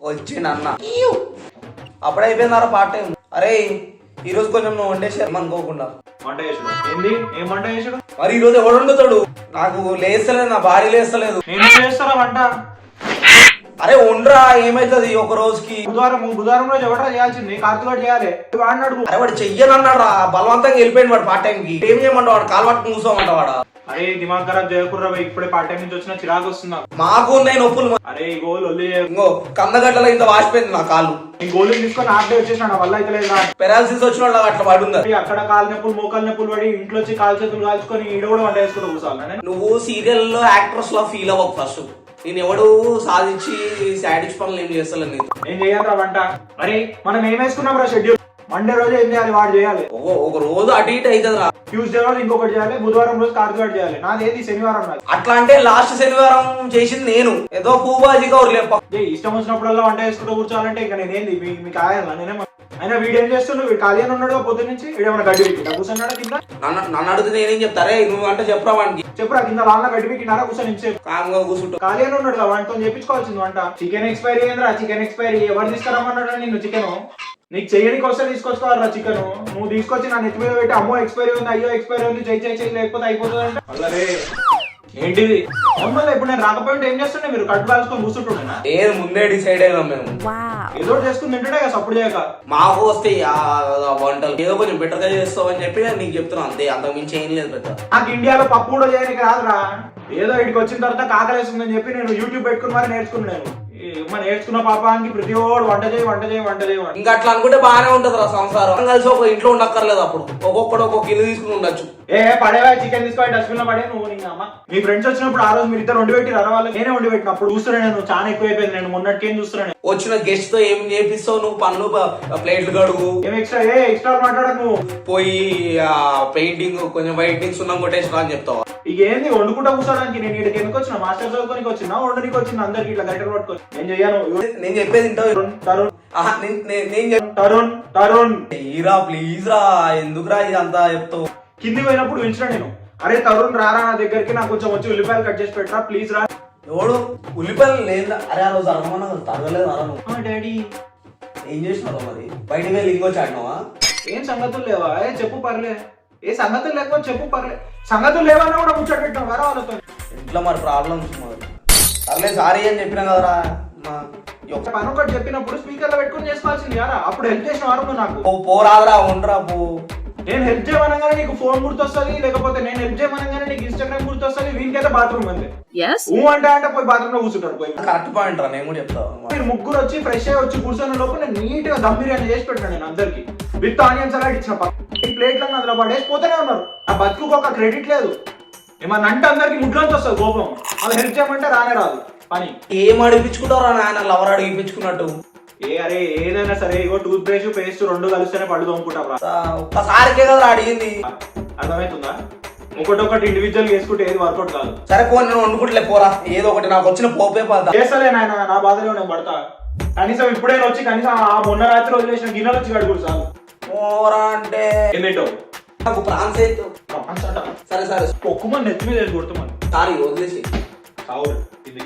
వచ్చిండు అన్న అప్పుడే అయిపోయిందారా పార్ట్ టైం. అరే ఈ రోజు కొంచెం నువ్వు వండేసి అనుకోకుండా వంట చేసుడు ఏంది? ఏం వంట చేసుడు? మరి ఈ రోజు ఎవడు వండుతాడు? నాకు లేస్తలేదు, నా భార్య లేస్తలేదు. నేను చేస్తారా వంట? అరే వండరా, ఏమైతుంది ఒక రోజుకి? బుధవారం రోజు ఎవడరా చేయాల్సింది? కార్తీక్ చేయాలి. వాడినాడు. అరే వాడు చెయ్యనన్నాడు రా, బలవంతంగా వెళ్ళిపోయింది వాడు పార్ట్ టైం కి. ఏం చేయమంటావు? వాడు కాలు పట్టుకుని కూర్చోమంట వాడు. అరే దిమాగ్ ఖరాబ్ చేయకుర్రా, ఇప్పుడే పార్ట్ టైం నుంచి వచ్చిన చిరాకు వస్తుందా? మాకు ఉన్నాయి నొప్పులు. అరే ఈ గోల్ ఇంకో కందగడ్డలో ఇంత వాసిపోయింది నా కాలు. ఈ గోలు తీసుకొని ఆర్డే వచ్చేసిన వల్ల అయితే లేదా పెరాలసిస్ వచ్చిన వాళ్ళు అట్లా పడుంది. అక్కడ కాలు నొప్పులు మోకాలు నొప్పులు పడి ఇంట్లో వచ్చి కాలు చేతులు కాల్చుకొని ఈడ కూడా వంట వేసుకుంటూ కూర్చోవాలి. నువ్వు సీరియల్ లో యాక్ట్రెస్ లో ఫీల్ అవ్వకు ఫస్ట్. నేను ఎవడు సాధించి సాటిస్ పనులు ఏం చేస్తలేదు నీకు. నేను చేయాలి వంట. అరే మనం ఏం వేసుకున్నాం రా షెడ్యూల్? మండే రోజు ఏం చేయాలి? వాడు చేయాలి. ఒక రోజు అటు ఇటు అవుతుంది రా. ట్యూస్డే రోజు ఇంకొకటి చేయాలి, బుధవారం రోజు కార్తీక్ చేయాలి. నాదేది శనివారం నాది. అట్లా అంటే లాస్ట్ శనివారం చేసింది నేను. ఏదో పూబాజీగా లేప ఇష్టం వచ్చినప్పుడల్లా వంట వేసుకుంటూ కూర్చోవాలంటే ఇక నేనేంది మీకు ఆయాలా? నేనేమో అయినా వీడు ఏం చేస్తుండే? వీడు ఖాళీ అని ఉన్నాడు పొద్దు నుంచి. వీడేమన్నా గడ్డి పెట్టినా కూర్చున్నాడా కింద? నన్ను అడిగితే నేనేం చెప్తారే? నువ్వు అంటే చెప్పరా వానికి? చెప్పురా కింద వాళ్ళ గడ్డి పెట్టినారా? కూర్చొని కామ్గా కూర్చుంటా. ఖాళీ అని ఉన్నాడు వాటితో చేపించుకోవాల్సింది వంట. చికెన్ ఎక్స్పైరీ ఏంద్రా? చికెన్ ఎక్స్పైరీ ఎవరు తీసుకురమ్మన్నాడు నిన్ను? చికెన్ నీకు చేయడానికి వస్తే తీసుకొచ్చుకోవాలరా చికెన్. నువ్వు తీసుకొచ్చి నా నెత్తి మీద పెట్టి అమ్మో ఎక్స్పైరీ ఉంది, అయ్యో ఎక్స్పైరీ ఉంది, చెయ్యి లేకపోతే అయిపోతుంది అంటే అల్లరే ఏంటిది? మమ్మల్ని ఇప్పుడు నేను రాకపోయింటే ఏం చేస్తుండే? మీరు కట్టు కాల్చుకొని కూర్చుంటుండేనా? ఏది ముందే డిసైడ్ అయినాం మేము. ఏదో చేసుకుని తింటుండే కదా సప్పుడు చేయక. మాకు వస్తే వంటలు ఏదో కొంచెం బెటర్ గా చేస్తావు అని చెప్పి నీకు చెప్తున్నా అంతే, అంతకు మించి ఏం లేదు పెద్ద. నాకు ఇండియాలో పప్పు కూడా చేయడానికి రాదురా. ఏదో ఇక్కడికి వచ్చిన తర్వాత కాకలేస్తుందని చెప్పి నేను యూట్యూబ్ పెట్టుకుని మరి నేర్చుకున్నాను. నేర్చుకున్న పాపానికి ప్రతి ఓడు వంట చేయి. ఇంకా అట్లా అనుకుంటే బాగానే ఉంటది రా సంసారం. కలిసి ఒక ఇంట్లో ఉండక్కర్లేదు. అప్పుడు ఒక్కొక్కడు ఒక్కొక్క ఇల్లు తీసుకుని ఉండొచ్చు. పడేవా చికెన్ తీసుకొని డస్ట్బిన్ లో పడే నువ్వు. అమ్మ మీ ఫ్రెండ్స్ వచ్చినప్పుడు ఆ రోజు మీరు ఇద్దరు వండి పెట్టి వాళ్ళకి నేనే వండి పెట్టిన. అప్పుడు చూస్తున్నాను నేను చాలా ఎక్కువైపోయింది. నేను మొన్నటికేం చూస్తున్నాను. వచ్చిన గెస్ట్ తో ఏం చేపిస్తావు నువ్వు? పనులు ప్లేట్లు కడుగు. ఏం ఎక్స్ట్రా మాట్లాడకు నువ్వు. పోయి పెయింటింగ్ కొంచెం వైట్నింగ్ సున్నం కొట్టేసిన అని చెప్తావా? ఇక ఏంది వండుకుంటా కూర్చోడానికి? నేను ఇక్కడికి ఎందుకు వచ్చిన? మాస్టర్ చదువుకోనికి వచ్చినా, వండడానికి వచ్చిన అందరికి ఇట్లా గంటలు పట్టుకొని నేను చెయ్యాను. నేను చెప్పేది తరుణ్ హీరా ప్లీజ్ రా, ఎందుకురా ఇదంతా చెప్తావు? కింది పోయినప్పుడు పిలిచిన నేను. అరే తరుణ్ రారా నా దగ్గరికి, నాకు కొంచెం వచ్చి ఉల్లిపాయలు కట్ చేసి పెట్టరా ప్లీజ్ రా. ఎవడు ఉల్లిపాయలు లేదా? అరే ఆ రోజు అరమన్నా తరగలేదు అరా నువ్వు. డాడీ ఏం చేసినావు మరి? బయటకు వెళ్ళి ఇంకొచ్చి ఆడినావా? ఏం సంగతులు లేవా? చెప్పు పర్లే. ఏ సంగతులు లేకపోతే చెప్పు పర్లే. సంగతులు లేవన్నా కూడా ముచ్చట పెట్టాం వరా వాళ్ళతో. ఇంట్లో మరి ప్రాబ్లమ్స్ పర్లేదు సారీ అని చెప్పినా కదరా. పని ఒకటి చెప్పినప్పుడు స్పీకర్ లో పెట్టుకుని చేసుకోవాల్సింది కదా. అప్పుడు హెల్ప్ చేసిన వారు నాకు. పోరాదరా ఉండరా పో. నేను హెల్ప్ చేయమనగానే నీకు ఫోన్ గుర్తొస్తుంది, లేకపోతే నేను హెల్ప్ చేయమనగానే నీకు ఇన్స్టాగ్రామ్ గుర్తొస్తుంది. వీనికైతే బాత్రూమ్ అంతే. అంటే పోయి బాత్రూమ్ లో కూర్చుంటారు. పోయి కరెక్ట్ పాయింట్ రా, నేను కూడా చెప్తాను. మీరు ముగ్గురు వచ్చి ఫ్రెష్ అయ్యి వచ్చి కూర్చొని లోపు నేను నీట్ గా దమ్ బిర్యానీ చేసి పెట్టాను నేను అందరికి. విత్ ఆనియన్ సలాడ్ ఇచ్చిన. ఈ ప్లేట్లను అందులో పడేసిపోతూనే ఉన్నారు. ఆ బతుకు ఒక క్రెడిట్ లేదు. ఏమన్నా అంటే అందరికి ముడ్లోంచి వస్తుంది కోపం. వాళ్ళు హెల్ప్ చేయమంటే రానే రాదు పని. ఏం అడిపించుకుంటారా నాయన? లవర్ అడిగించుకున్నట్టు. అరే ఏదైనా సరే ఇగో టూత్ బ్రష్ పేస్ట్ రెండు కలిస్తేనే పళ్ళు తోముకుంటారా? ఒక్కసారికే కదా అడిగింది. అర్థమవుతుందా? ఒకటొకటి ఇండివిజువల్ చేసుకుంటే ఏది వర్కౌట్ కాదు. సరే పో, నేను వండుకుంటలే పోరా. ఏదో ఒకటి నాకు వచ్చిన పోపే పడతా. చేస్తలే నాయన, నా బాధలో నేను పడతా. కనీసం ఇప్పుడే వచ్చి కనీసం ఆ మొన్న రాత్రి వదిలేసిన గిన్నెలు వచ్చి కడుగుడు చాలు. పోరా అంటే ఏంటో నాకు ప్రాన్స్ అయితే సరే సరే ఒక్కుమని నెత్తి మీద వేసి కొడుతామని. సారీ వదిలేసి సావు ఇది